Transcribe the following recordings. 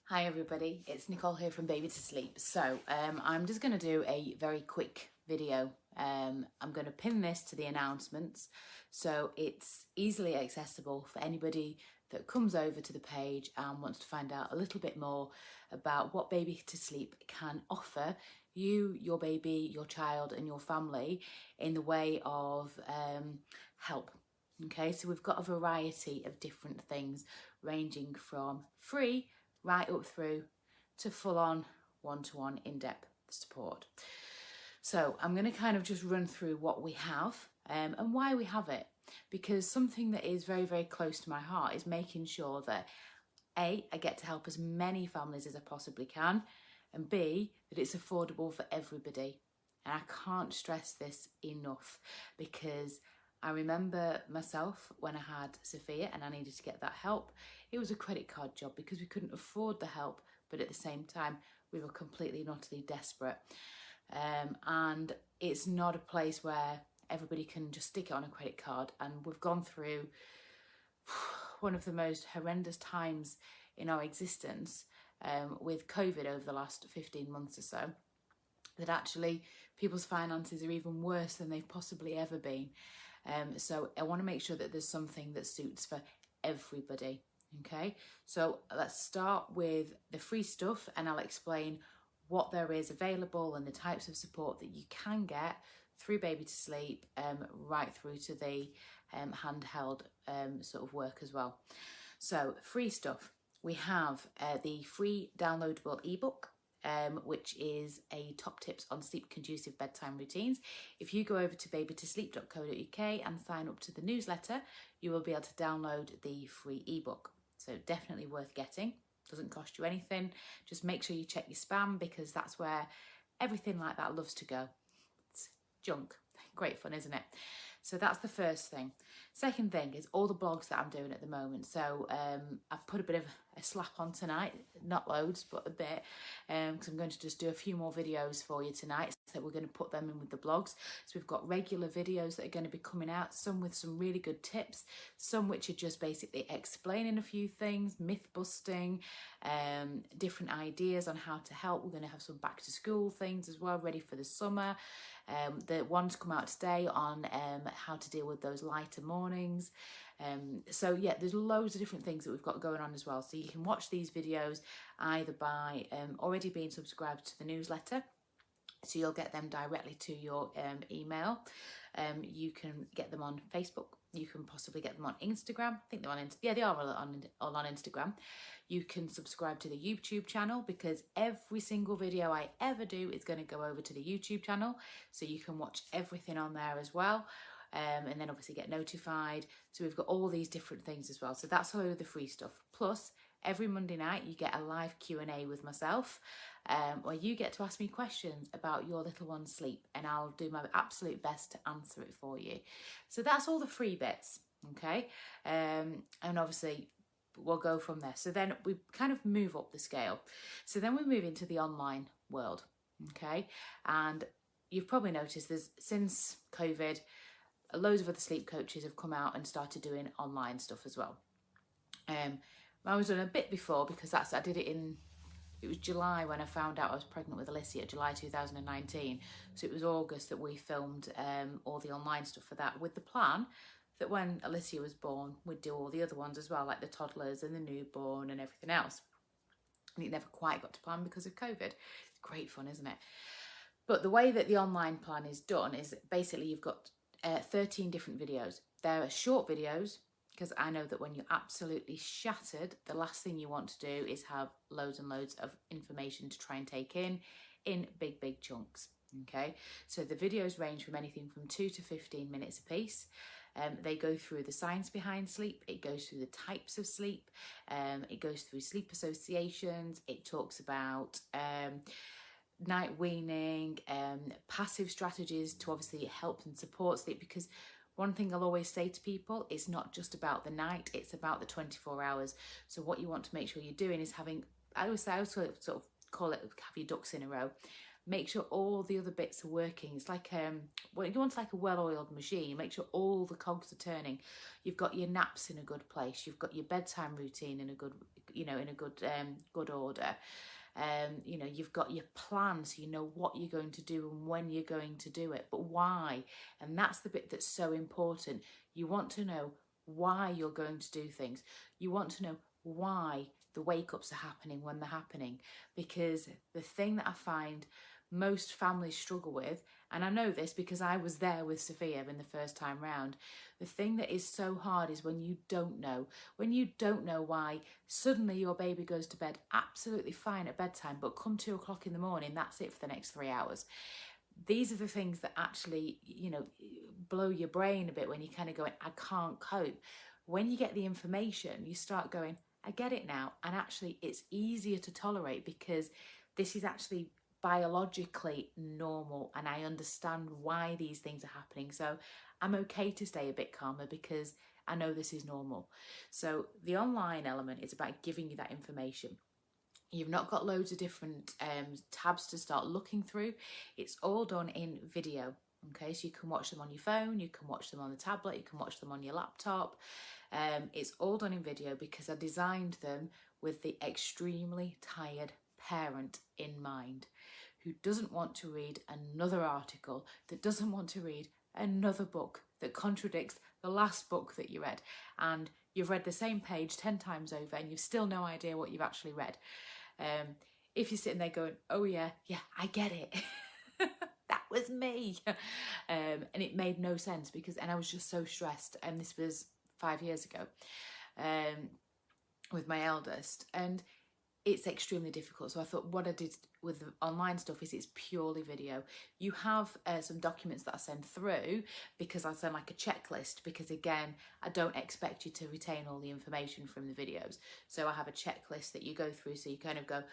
Hi everybody, it's Nicole here from Baby2Sleep. So I'm just going to do a very quick video. I'm going to pin this to the announcements so it's easily accessible for anybody that comes over to the page and wants to find out a little bit more about what Baby2Sleep can offer you, your baby, your child and your family in the way of help. Okay, so we've got a variety of different things ranging from free right up through to full-on one-to-one in-depth support. So I'm going to kind of just run through what we have and why we have it, because something that is very, very close to my heart is making sure that A, I get to help as many families as I possibly can, and B, that it's affordable for everybody. And I can't stress this enough, because I remember myself when I had Sophia and I needed to get that help. It was a credit card job because we couldn't afford the help, but at the same time we were completely and utterly desperate. And it's not a place where everybody can just stick it on a credit card. And we've gone through one of the most horrendous times in our existence with COVID over the last 15 months or so, that actually people's finances are even worse than they've possibly ever been. So I want to make sure that there's something that suits for everybody. Okay, so let's start with the free stuff and I'll explain what there is available and the types of support that you can get through Baby2Sleep right through to the handheld sort of work as well. So free stuff, we have the free downloadable ebook, which is a top tips on sleep conducive bedtime routines. If you go over to baby2sleep.co.uk and sign up to the newsletter, you will be able to download the free ebook. So definitely worth getting. Doesn't cost you anything. Just make sure you check your spam, because that's where everything like that loves to go. It's junk. Great fun, isn't it? So that's the first thing. Second thing is all the blogs that I'm doing at the moment. So I've put a bit of a slap on tonight, not loads, but a bit, because I'm going to just do a few more videos for you tonight. So we're going to put them in with the blogs. So we've got regular videos that are going to be coming out, some with some really good tips, some which are just basically explaining a few things, myth busting, different ideas on how to help. We're going to have some back to school things as well, ready for the summer. The ones come out today on how to deal with those lighter mornings. So yeah, there's loads of different things that we've got going on as well. So you can watch these videos either by already being subscribed to the newsletter, so you'll get them directly to your email. You can get them on Facebook. You can possibly get them on Instagram. I think they're on, yeah, they are all on Instagram. You can subscribe to the YouTube channel, because every single video I ever do is going to go over to the YouTube channel. So you can watch everything on there as well. And then obviously get notified. So we've got all these different things as well. So that's all of the free stuff. Plus, every Monday night you get a live Q&A with myself, where you get to ask me questions about your little one's sleep, and I'll do my absolute best to answer it for you. So that's all the free bits, okay? And obviously we'll go from there. So then we kind of move up the scale. So then we move into the online world, okay? And you've probably noticed there's, since COVID, loads of other sleep coaches have come out and started doing online stuff as well. I was doing a bit before, because I did it in, it was July when I found out I was pregnant with Alicia, July 2019. So it was August that we filmed all the online stuff for that, with the plan that when Alicia was born, we'd do all the other ones as well, like the toddlers and the newborn and everything else. And it never quite got to plan because of COVID. It's great fun, isn't it? But the way that the online plan is done is basically you've got 13 different videos. There are short videos, because I know that when you're absolutely shattered, the last thing you want to do is have loads and loads of information to try and take in big, big chunks. Okay, so the videos range from anything from 2 to 15 minutes a piece. They go through the science behind sleep, it goes through the types of sleep, it goes through sleep associations, it talks about night weaning, passive strategies to obviously help and support sleep, because one thing I'll always say to people, it's not just about the night, it's about the 24 hours. So what you want to make sure you're doing is having, I always sort of call it have your ducks in a row. make sure all the other bits are working. It's like well, you want like a well-oiled machine. Make sure all the cogs are turning. You've got your naps in a good place. You've got your bedtime routine in a good, you know, in a good order. You know, you've got your plan, so you know what you're going to do and when you're going to do it, but why. And that's the bit that's so important. You want to know why you're going to do things. You want to know why the wake-ups are happening when they're happening, because the thing that I find most families struggle with, and I know this because I was there with Sophia in the first time round, the thing that is so hard is when you don't know why suddenly your baby goes to bed absolutely fine at bedtime, but come 2 o'clock in the morning, that's it for the next 3 hours. These are the things that actually, you know, blow your brain a bit when you're kind of going, I can't cope. When you get the information, you start going, I get it now. And actually it's easier to tolerate because this is actually biologically normal and I understand why these things are happening. So I'm okay to stay a bit calmer because I know this is normal. So the online element is about giving you that information. You've not got loads of different tabs to start looking through. It's all done in video. Okay, so you can watch them on your phone, you can watch them on the tablet, you can watch them on your laptop. It's all done in video because I designed them with the extremely tired parent in mind, who doesn't want to read another article, that doesn't want to read another book that contradicts the last book that you read, and you've read the same page 10 times over and you've still no idea what you've actually read. If you're sitting there going, oh yeah, I get it. That was me. And it made no sense because, and I was just so stressed. And this was 5 years ago with my eldest. And it's extremely difficult. So I thought what I did with the online stuff is it's purely video. You have some documents that I send through because I send like a checklist, because again, I don't expect you to retain all the information from the videos. So I have a checklist that you go through, so you kind of go,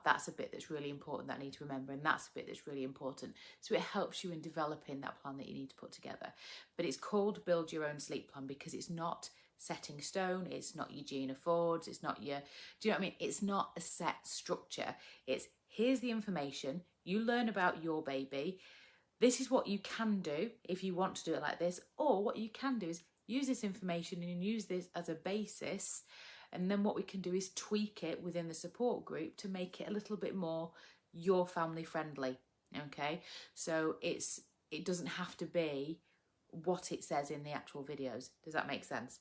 that's a bit that's really important that I need to remember, and that's a bit that's really important. So it helps you in developing that plan that you need to put together. But it's called Build Your Own Sleep Plan because it's not set in stone, it's not your Gina Ford's, it's not your, do you know what I mean? It's not a set structure. It's here's the information, you learn about your baby, this is what you can do if you want to do it like this, or what you can do is use this information and use this as a basis, and then what we can do is tweak it within the support group to make it a little bit more your family friendly. Okay, so it doesn't have to be what it says in the actual videos. Does that make sense?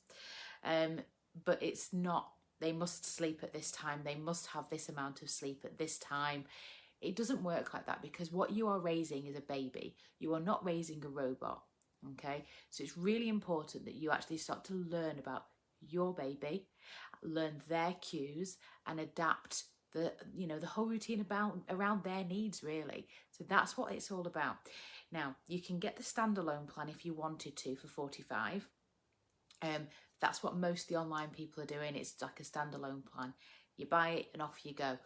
But it's not, they must sleep at this time, they must have this amount of sleep at this time. It doesn't work like that, because what you are raising is a baby. You are not raising a robot. Okay, so it's really important that you actually start to learn about your baby, learn their cues, and adapt the, you know, the whole routine around their needs, really. So that's what it's all about. Now, you can get the standalone plan if you wanted to for $45. That's what most of the online people are doing. It's like a standalone plan. You buy it and off you go.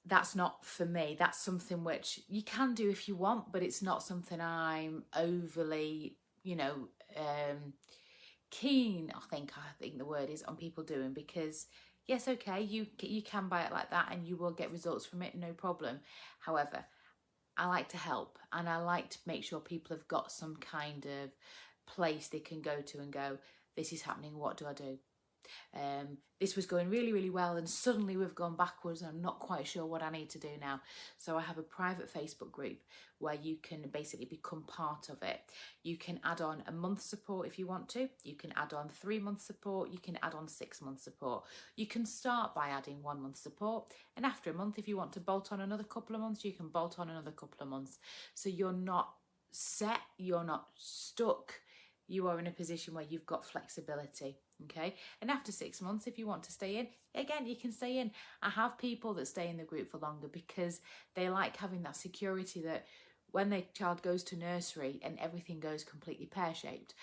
That's not for me. That's something which you can do if you want, but it's not something I'm overly, you know, keen, I think the word is, on people doing, because yes, okay, you can buy it like that and you will get results from it, no problem. However, I like to help, and I like to make sure people have got some kind of place they can go to and go, this is happening, what do I do? This was going really, really well, and suddenly we've gone backwards and I'm not quite sure what I need to do now. So I have a private Facebook group where you can basically become part of it. You can add on a month support if you want to. You can add on 3 month support. You can add on 6 month support. You can start by adding 1 month support, and after a month, if you want to bolt on another couple of months, you can bolt on another couple of months. So you're not set, you're not stuck. You are in a position where you've got flexibility, okay? And after 6 months, if you want to stay in, again, you can stay in. I have people that stay in the group for longer because they like having that security that when their child goes to nursery and everything goes completely pear-shaped,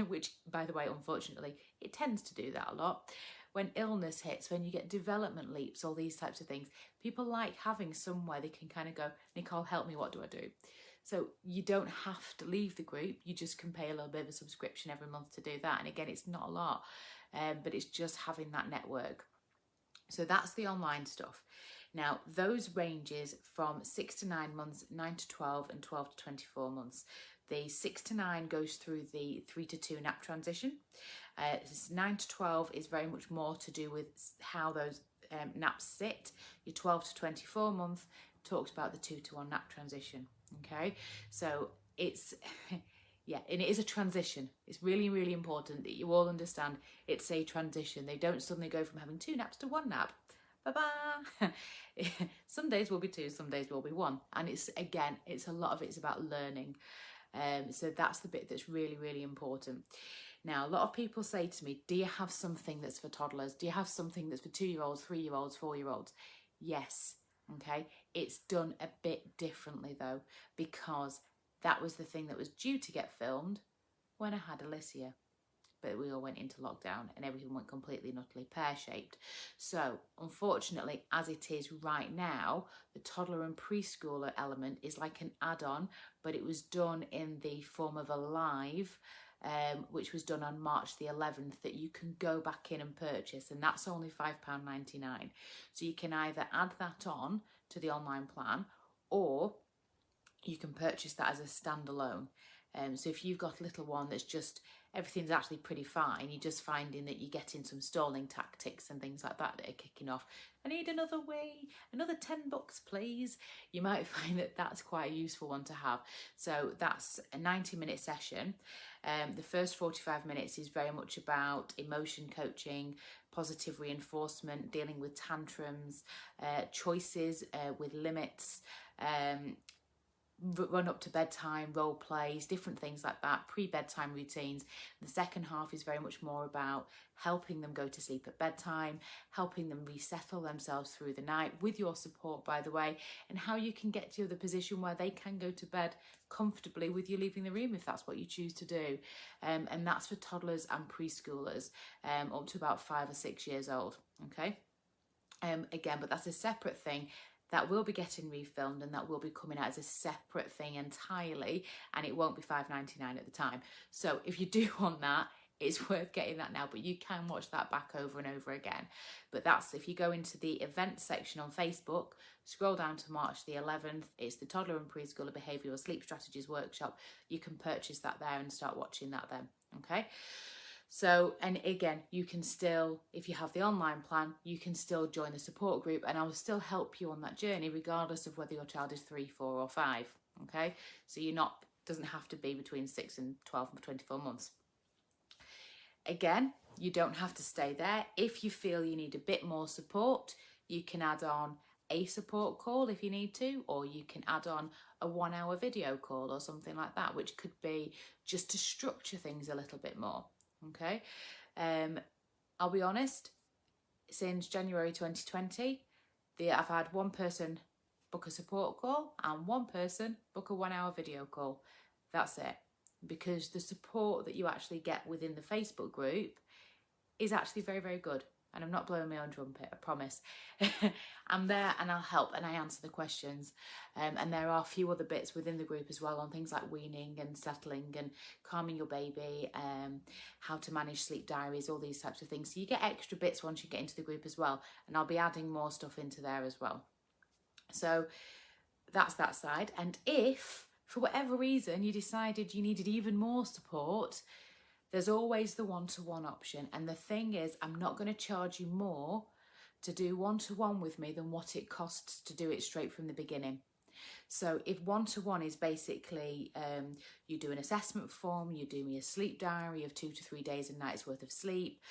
which, by the way, unfortunately, it tends to do that a lot. When illness hits, when you get development leaps, all these types of things, people like having somewhere they can kind of go, Nicole, help me, what do I do? So you don't have to leave the group, you just can pay a little bit of a subscription every month to do that. And again, it's not a lot, but it's just having that network. So that's the online stuff. Now, those ranges from 6 to 9 months, 9 to 12, and 12 to 24 months. The 6 to 9 goes through the 3 to 2 nap transition. 9 to 12 is very much more to do with how those naps sit. Your 12 to 24 month talks about the 2 to 1 nap transition. Okay, so it's yeah, and it is a transition. It's really, really important that you all understand it's a transition. They don't suddenly go from having 2 naps to 1 nap. Bye-bye. Some days will be 2, some days will be 1. And it's, again, it's a lot of it's about learning. So that's the bit that's really, really important. Now, a lot of people say to me, do you have something that's for toddlers? Do you have something that's for 2-year-olds, 3-year-olds, 4-year-olds? Yes, okay. It's done a bit differently though, because that was the thing that was due to get filmed when I had Alicia. But we all went into lockdown and everything went completely and utterly pear-shaped. So unfortunately, as it is right now, the toddler and preschooler element is like an add-on, but it was done in the form of a live, which was done on March the 11th, that you can go back in and purchase, and that's only £5.99. So you can either add that on to the online plan, or you can purchase that as a standalone. So if you've got a little one that's just, everything's actually pretty fine, you're just finding that you're getting some stalling tactics and things like that are kicking off. I need another wee, another $10 please. You might find that that's quite a useful one to have. So that's a 90-minute session. The first 45 minutes is very much about emotion coaching, positive reinforcement, dealing with tantrums, choices with limits, run up to bedtime, role plays, different things like that, pre-bedtime routines. The second half is very much more about helping them go to sleep at bedtime, helping them resettle themselves through the night with your support, by the way, and how you can get to the position where they can go to bed comfortably with you leaving the room if that's what you choose to do. And that's for toddlers and preschoolers up to about 5 or 6 years old, okay? Again, but that's a separate thing that will be getting refilmed, and that will be coming out as a separate thing entirely, and it won't be £5.99 at the time. So if you do want that, it's worth getting that now, but you can watch that back over and over again. But that's, if you go into the events section on Facebook, scroll down to March the 11th, it's the Toddler and Preschooler Behavioural Sleep Strategies Workshop. You can purchase that there and start watching that then, okay? So, and again, you can still, if you have the online plan, you can still join the support group, and I will still help you on that journey regardless of whether your child is 3, 4 or 5, okay? So you're not, doesn't have to be between 6 and 12 and 24 months. Again, you don't have to stay there. If you feel you need a bit more support, you can add on a support call if you need to, or you can add on a 1-hour video call or something like that, which could be just to structure things a little bit more. Okay, I'll be honest, since January 2020, I've had one person book a support call and one person book a 1-hour video call. That's it, because the support that you actually get within the Facebook group is actually very, very good. And I'm not blowing my own trumpet, I promise. I'm there and I'll help and I answer the questions. And there are a few other bits within the group as well on things like weaning and settling and calming your baby, how to manage sleep diaries, all these types of things. So you get extra bits once you get into the group as well. And I'll be adding more stuff into there as well. So that's that side. And if, for whatever reason, you decided you needed even more support, there's always the one-to-one option. And the thing is, I'm not going to charge you more to do one-to-one with me than what it costs to do it straight from the beginning. So if one-to-one is basically, you do an assessment form, you do me a sleep diary of 2 to 3 days and nights worth of sleep.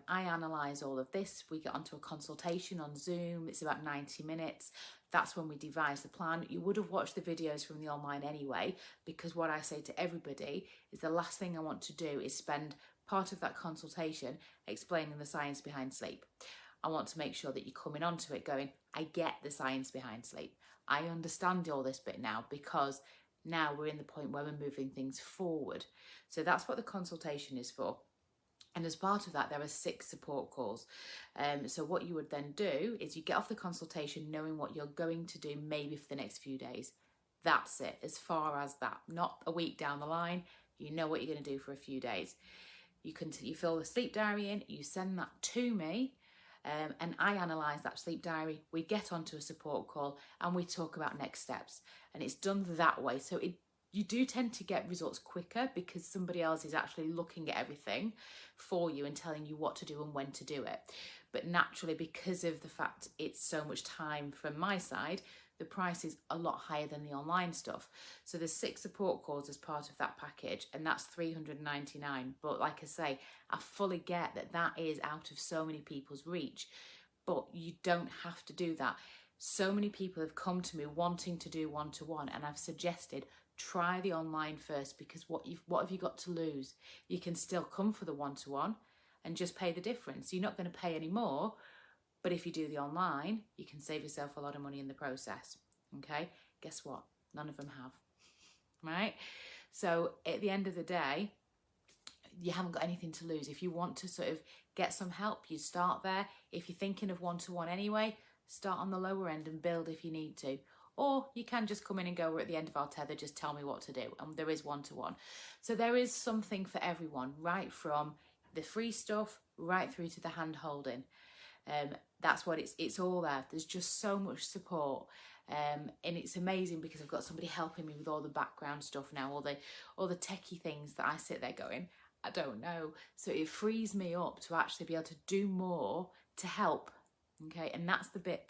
I analyse all of this. We get onto a consultation on Zoom. It's about 90 minutes. That's when we devise the plan. You would have watched the videos from the online anyway, because what I say to everybody is the last thing I want to do is spend part of that consultation explaining the science behind sleep. I want to make sure that you're coming onto it going, I get the science behind sleep. I understand all this bit now, because now we're in the point where we're moving things forward. So that's what the consultation is for. And as part of that, there are 6 support calls. So what you would then do is you get off the consultation knowing what you're going to do maybe for the next few days. That's it, as far as that. Not a week down the line, you know what you're going to do for a few days. You fill the sleep diary in, you send that to me. and I analyse that sleep diary. We get onto a support call and we talk about next steps, and it's done that way. So you do tend to get results quicker because somebody else is actually looking at everything for you and telling you what to do and when to do it. But naturally, because of the fact it's so much time from my side, the price is a lot higher than the online stuff. So there's 6 support calls as part of that package, and that's $399. But like I say, I fully get that that is out of so many people's reach, but you don't have to do that. So many people have come to me wanting to do one-to-one, and I've suggested try the online first, because what have you got to lose? You can still come for the one-to-one and just pay the difference. You're not going to pay any more, but if you do the online, you can save yourself a lot of money in the process. Okay, guess what? None of them have, right? So at the end of the day, you haven't got anything to lose. If you want to sort of get some help, you start there. If you're thinking of one-to-one anyway, start on the lower end and build if you need to. Or you can just come in and go, we're at the end of our tether, just tell me what to do. And there is one-to-one. So there is something for everyone, right from the free stuff right through to the hand holding. That's what it's all there. There's just so much support. And it's amazing because I've got somebody helping me with all the background stuff now, all the techie things that I sit there going, I don't know. So it frees me up to actually be able to do more to help. Okay, and that's the bit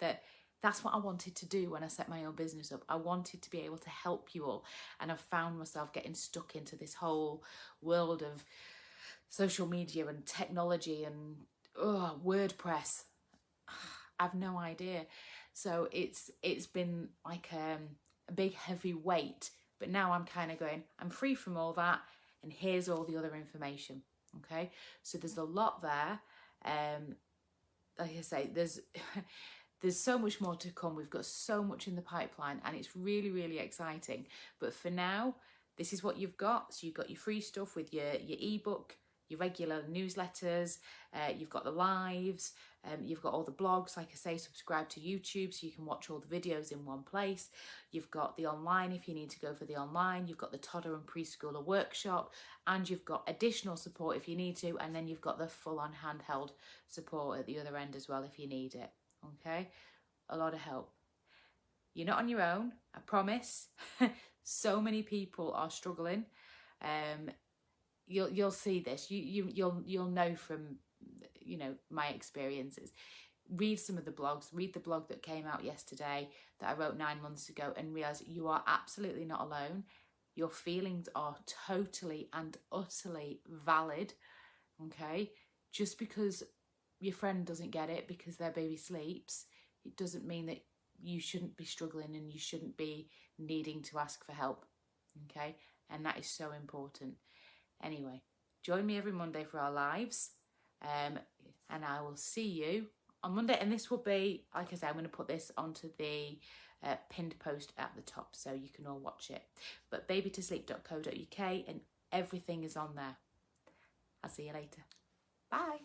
that's what I wanted to do when I set my own business up. I wanted to be able to help you all, and I've found myself getting stuck into this whole world of social media and technology and WordPress. I've no idea. So it's been like a big heavy weight, but now I'm kind of going, I'm free from all that, and here's all the other information. Okay, so there's a lot there. Like I say, there's so much more to come. We've got so much in the pipeline, and it's really, really exciting. But for now, this is what you've got. So you've got your free stuff with your ebook, your regular newsletters, you've got the lives, you've got all the blogs. Like I say, subscribe to YouTube so you can watch all the videos in one place. You've got the online if you need to go for the online. You've got the toddler and preschooler workshop, and you've got additional support if you need to, and then you've got the full-on handheld support at the other end as well if you need it. Okay, a lot of help. You're not on your own, I promise. So many people are struggling. You'll see this. You'll know from my experiences. Read some of the blogs. Read the blog that came out yesterday that I wrote 9 months ago, and realize you are absolutely not alone. Your feelings are totally and utterly valid. Okay, just because your friend doesn't get it because their baby sleeps, it doesn't mean that you shouldn't be struggling and you shouldn't be needing to ask for help. Okay, and that is so important. Anyway, join me every Monday for our lives, and I will see you on Monday. And this will be, like I said, I'm going to put this onto the pinned post at the top so you can all watch it. But baby2sleep.co.uk, and everything is on there. I'll see you later. Bye.